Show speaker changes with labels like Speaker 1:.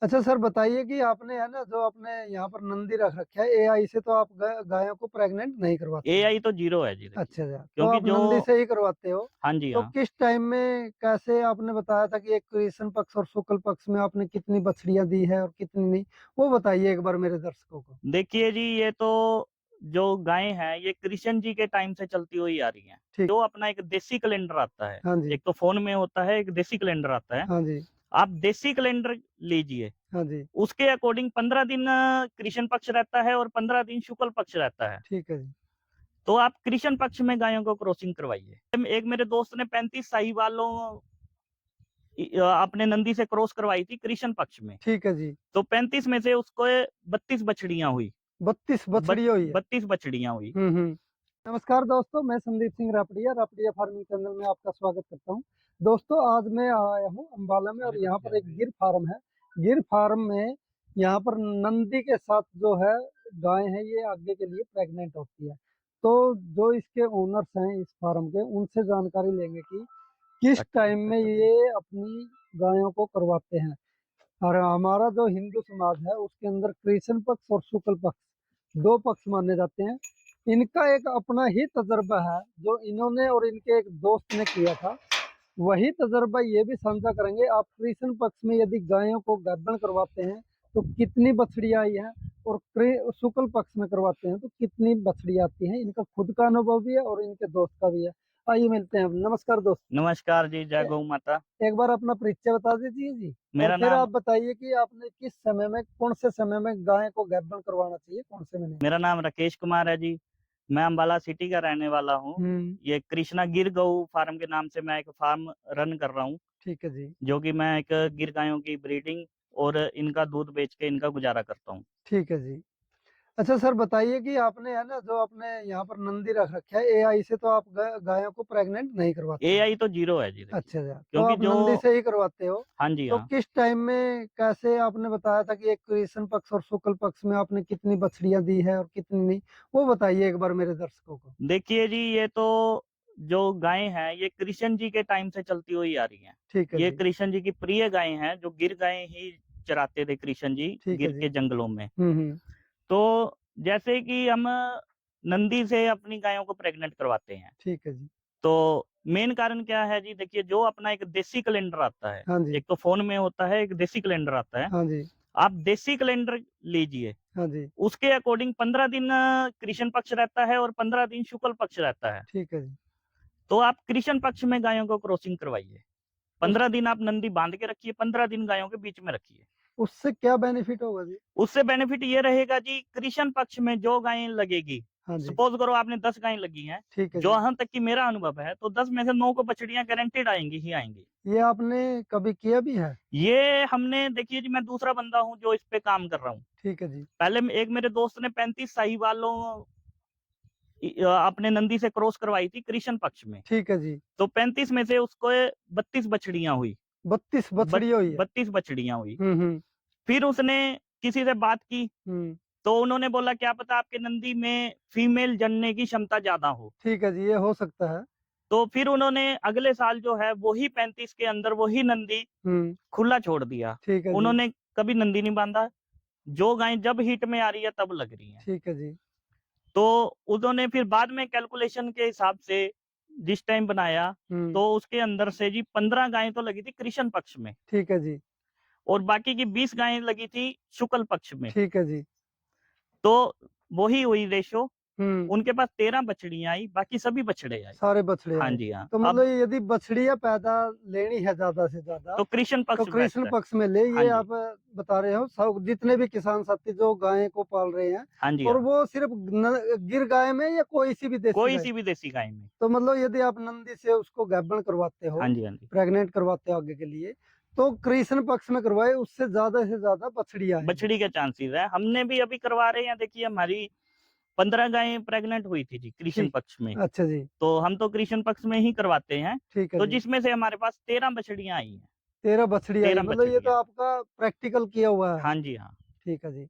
Speaker 1: अच्छा सर, बताइए कि आपने है ना जो आपने यहाँ पर नंदी रख रखा है एआई से, तो आप गायों को प्रेग्नेंट नहीं करवाते हैं।
Speaker 2: एआई तो जीरो है जी, देखिए।
Speaker 1: अच्छा अच्छा, तो
Speaker 2: क्योंकि
Speaker 1: आप
Speaker 2: जो
Speaker 1: नंदी से ही करवाते हो।
Speaker 2: हाँ जी,
Speaker 1: तो
Speaker 2: हाँ।
Speaker 1: किस टाइम में कैसे आपने बताया था कि एक कृष्ण पक्ष और शुक्ल पक्ष में आपने कितनी बछड़ियां दी है और कितनी नहीं, वो बताइए एक बार मेरे दर्शकों को।
Speaker 2: देखिए जी, ये तो जो गाय है ये कृष्ण जी के टाइम से चलती हुई आ रही है।
Speaker 1: ठीक।
Speaker 2: जो अपना एक देसी कैलेंडर आता है,
Speaker 1: हाँ जी।
Speaker 2: एक तो फोन में होता है, एक देसी कैलेंडर आता है।
Speaker 1: हाँ जी।
Speaker 2: आप देसी कैलेंडर लीजिए,
Speaker 1: हाँ जी।
Speaker 2: उसके अकॉर्डिंग 15 दिन कृष्ण पक्ष रहता है और 15 दिन शुक्ल पक्ष रहता है।
Speaker 1: ठीक है जी।
Speaker 2: तो आप कृष्ण पक्ष में गायों को क्रॉसिंग करवाइए। एक मेरे दोस्त ने 35 साहिवालों अपने नंदी से क्रॉस करवाई थी कृष्ण पक्ष में।
Speaker 1: ठीक है जी।
Speaker 2: तो 35 में से उसको 32 बछड़ियां हुई।
Speaker 1: 32 बछड़ी हुई है।
Speaker 2: 32 बछड़ियां हुई।
Speaker 1: हम्म। नमस्कार दोस्तों, मैं संदीप सिंह रापड़िया रापड़िया फार्मिंग चैनल में आपका स्वागत करता हूं। दोस्तों, आज मैं आया हूं अंबाला में और यहाँ पर एक गिर फार्म है। गिर फार्म में यहाँ पर नंदी के साथ जो है गाय है, ये आगे के लिए प्रेग्नेंट होती है। तो जो इसके ओनर्स हैं इस फार्म के, उनसे जानकारी लेंगे कि किस टाइम में ये अपनी गायों को करवाते हैं। और हमारा जो हिंदू समाज है उसके अंदर कृष्ण पक्ष और शुक्ल पक्ष दो पक्ष माने जाते हैं। इनका एक अपना ही तजर्बा है जो इन्होंने और इनके एक दोस्त ने किया था। वही तजर्बा ये भी साझा करेंगे। आप कृष्ण पक्ष में यदि गायों को गर्भण करवाते हैं तो कितनी बछड़ी आई है, और शुक्ल पक्ष में करवाते हैं तो कितनी बछड़ी आती है। इनका खुद का अनुभव भी है और इनके दोस्त का भी है। आइए मिलते हैं। नमस्कार दोस्त।
Speaker 2: नमस्कार जी, जय गौ माता।
Speaker 1: एक बार अपना परिचय बता दीजिए जी। और
Speaker 2: मेरा
Speaker 1: फिर
Speaker 2: नाम
Speaker 1: आप बताइए कि आपने किस समय में, कौन से समय में गाय को गर्भण करवाना चाहिए, कौन से में नहीं।
Speaker 2: मेरा नाम राकेश कुमार है जी। मैं अम्बाला सिटी का रहने वाला हूँ।
Speaker 1: हम्म।
Speaker 2: ये कृष्णा गिर गऊ फार्म के नाम से मैं एक फार्म रन कर रहा हूँ।
Speaker 1: ठीक है जी।
Speaker 2: जो कि मैं एक गिर गायों की ब्रीडिंग और इनका दूध बेच के इनका गुजारा करता हूँ।
Speaker 1: ठीक है जी। अच्छा सर, बताइए कि आपने है ना जो आपने यहाँ पर नंदी रख रखा है एआई से, तो आप गायों को प्रेग्नेंट नहीं करवाते हैं।
Speaker 2: एआई तो जीरो है जी, देखिए।
Speaker 1: अच्छा अच्छा, तो
Speaker 2: क्योंकि
Speaker 1: आप
Speaker 2: जो
Speaker 1: नंदी से ही करवाते हो।
Speaker 2: हाँ जी,
Speaker 1: तो
Speaker 2: हाँ।
Speaker 1: किस टाइम में कैसे आपने बताया था कि एक कृष्ण पक्ष और शुक्ल पक्ष में आपने कितनी बछड़ियां दी है और कितनी नहीं, वो बताइए एक बार मेरे दर्शकों को।
Speaker 2: देखिए जी, ये तो जो गाय है ये कृष्ण जी के टाइम से चलती हुई आ रही है।
Speaker 1: ठीक है
Speaker 2: ये
Speaker 1: जी।
Speaker 2: कृष्ण जी की प्रिय गाय हैं, जो गिर गाय ही चराते थे कृष्ण जी
Speaker 1: ठीक है
Speaker 2: गिर
Speaker 1: जी।
Speaker 2: के जंगलों में।
Speaker 1: हम्म।
Speaker 2: तो जैसे कि हम नंदी से अपनी गायों को प्रेग्नेंट करवाते हैं,
Speaker 1: ठीक है जी।
Speaker 2: तो मेन कारण क्या है जी? देखिए, जो अपना एक देसी कैलेंडर आता है,
Speaker 1: हाँ जी।
Speaker 2: एक तो फोन में होता है, एक देसी कैलेंडर आता है।
Speaker 1: हाँ जी।
Speaker 2: आप देसी कैलेंडर लीजिए,
Speaker 1: हाँ जी।
Speaker 2: उसके अकॉर्डिंग 15 दिन कृष्ण पक्ष रहता है और 15 दिन शुक्ल पक्ष रहता है।
Speaker 1: ठीक है जी।
Speaker 2: तो आप कृष्ण पक्ष में गायों को क्रॉसिंग करवाइए।
Speaker 1: उस
Speaker 2: 15 दिन आप नंदी बांध के रखिए, 15 दिन गायों के बीच में रखिए।
Speaker 1: उससे क्या बेनिफिट होगा जी।
Speaker 2: उससे बेनिफिट ये रहेगा जी, कृष्ण पक्ष में जो गायें लगेगी,
Speaker 1: हाँ जी।
Speaker 2: सपोज करो आपने 10 गायें लगी हैं,
Speaker 1: ठीक है
Speaker 2: जो
Speaker 1: जी।
Speaker 2: यहाँ तक कि मेरा अनुभव है, तो 10 में से 9 को बछड़ियां गारंटेड आएंगी ही आएंगी।
Speaker 1: ये आपने कभी किया भी है।
Speaker 2: ये हमने, देखिए जी, मैं दूसरा बंदा हूँ जो इस पे काम कर रहा हूँ।
Speaker 1: ठीक है जी।
Speaker 2: पहले एक मेरे दोस्त ने 35 साहिवालों अपने नंदी से क्रॉस करवाई थी कृष्ण पक्ष में।
Speaker 1: ठीक है जी।
Speaker 2: तो 35 में से उसको 32 बछड़ियां हुई।
Speaker 1: 32 बछड़ी हुई है।
Speaker 2: 32 बछड़ियां हुई।
Speaker 1: हम्म।
Speaker 2: फिर उसने किसी से बात की,
Speaker 1: हम्म।
Speaker 2: तो उन्होंने बोला क्या पता आपके नंदी में फीमेल जनने की क्षमता ज्यादा हो।
Speaker 1: ठीक है जी, ये हो सकता है।
Speaker 2: तो फिर उन्होंने अगले साल जो है वही 35 के अंदर वही नंदी
Speaker 1: हम्म।
Speaker 2: खुला छोड़ दिया।
Speaker 1: ठीक है जी।
Speaker 2: उन्होंने कभी नंदी नहीं बांधा। जो गाय जब हीट में आ रही है तब लग रही है।
Speaker 1: ठीक है जी।
Speaker 2: तो उन्होंने फिर बाद में कैलकुलेशन के हिसाब से जिस टाइम बनाया,
Speaker 1: हम्म।
Speaker 2: तो उसके अंदर से जी 15 गायें तो लगी थी कृष्ण पक्ष में,
Speaker 1: ठीक है जी।
Speaker 2: और बाकी की 20 गायें लगी थी शुक्ल पक्ष में।
Speaker 1: ठीक है जी।
Speaker 2: तो वही हुई रेशो।
Speaker 1: हम्म।
Speaker 2: उनके पास 13 बछड़ियां आई, बाकी सभी बछड़े आए।
Speaker 1: सारे बछड़े
Speaker 2: हाँ
Speaker 1: आए।
Speaker 2: जी, हाँ।
Speaker 1: तो
Speaker 2: अब
Speaker 1: मतलब यदि बछड़ियां पैदा लेनी है ज्यादा से ज्यादा,
Speaker 2: तो कृष्ण
Speaker 1: तो
Speaker 2: पक्ष
Speaker 1: कृष्ण
Speaker 2: बेस्ट है।
Speaker 1: पक्ष में ले,
Speaker 2: हाँ
Speaker 1: ये
Speaker 2: जी,
Speaker 1: आप बता रहे हो। सब जितने भी किसान साथी जो गाय को पाल रहे हैं,
Speaker 2: हाँ जी,
Speaker 1: और
Speaker 2: हाँ।
Speaker 1: वो सिर्फ गिर गाय में या कोई सी भी देसी
Speaker 2: कोई
Speaker 1: गाय,
Speaker 2: सी भी देसी गाय में।
Speaker 1: तो मतलब यदि आप नंदी से उसको गाभिन करवाते हो,
Speaker 2: हाँ जी, हाँ जी।
Speaker 1: प्रेग्नेंट करवाते हो आगे के लिए, तो कृष्ण पक्ष में करवाए, उससे ज्यादा बछड़ी आएगी।
Speaker 2: बछड़ी के चांसेस है। हमने भी अभी करवा रहे हैं। देखिए, हमारी 15 गायें प्रेग्नेंट हुई थी जी कृष्ण
Speaker 1: ठीक।
Speaker 2: पक्ष में।
Speaker 1: अच्छा जी।
Speaker 2: तो हम तो कृष्ण पक्ष में ही करवाते हैं।
Speaker 1: ठीक है
Speaker 2: तो
Speaker 1: जी।
Speaker 2: जिसमें से हमारे पास 13 बछड़ियां आई हैं।
Speaker 1: 13 बछड़ी आई,
Speaker 2: 13
Speaker 1: मतलब ये तो
Speaker 2: बछड़ियां।
Speaker 1: आपका प्रैक्टिकल किया हुआ है।
Speaker 2: हाँ जी, हाँ।
Speaker 1: ठीक है जी।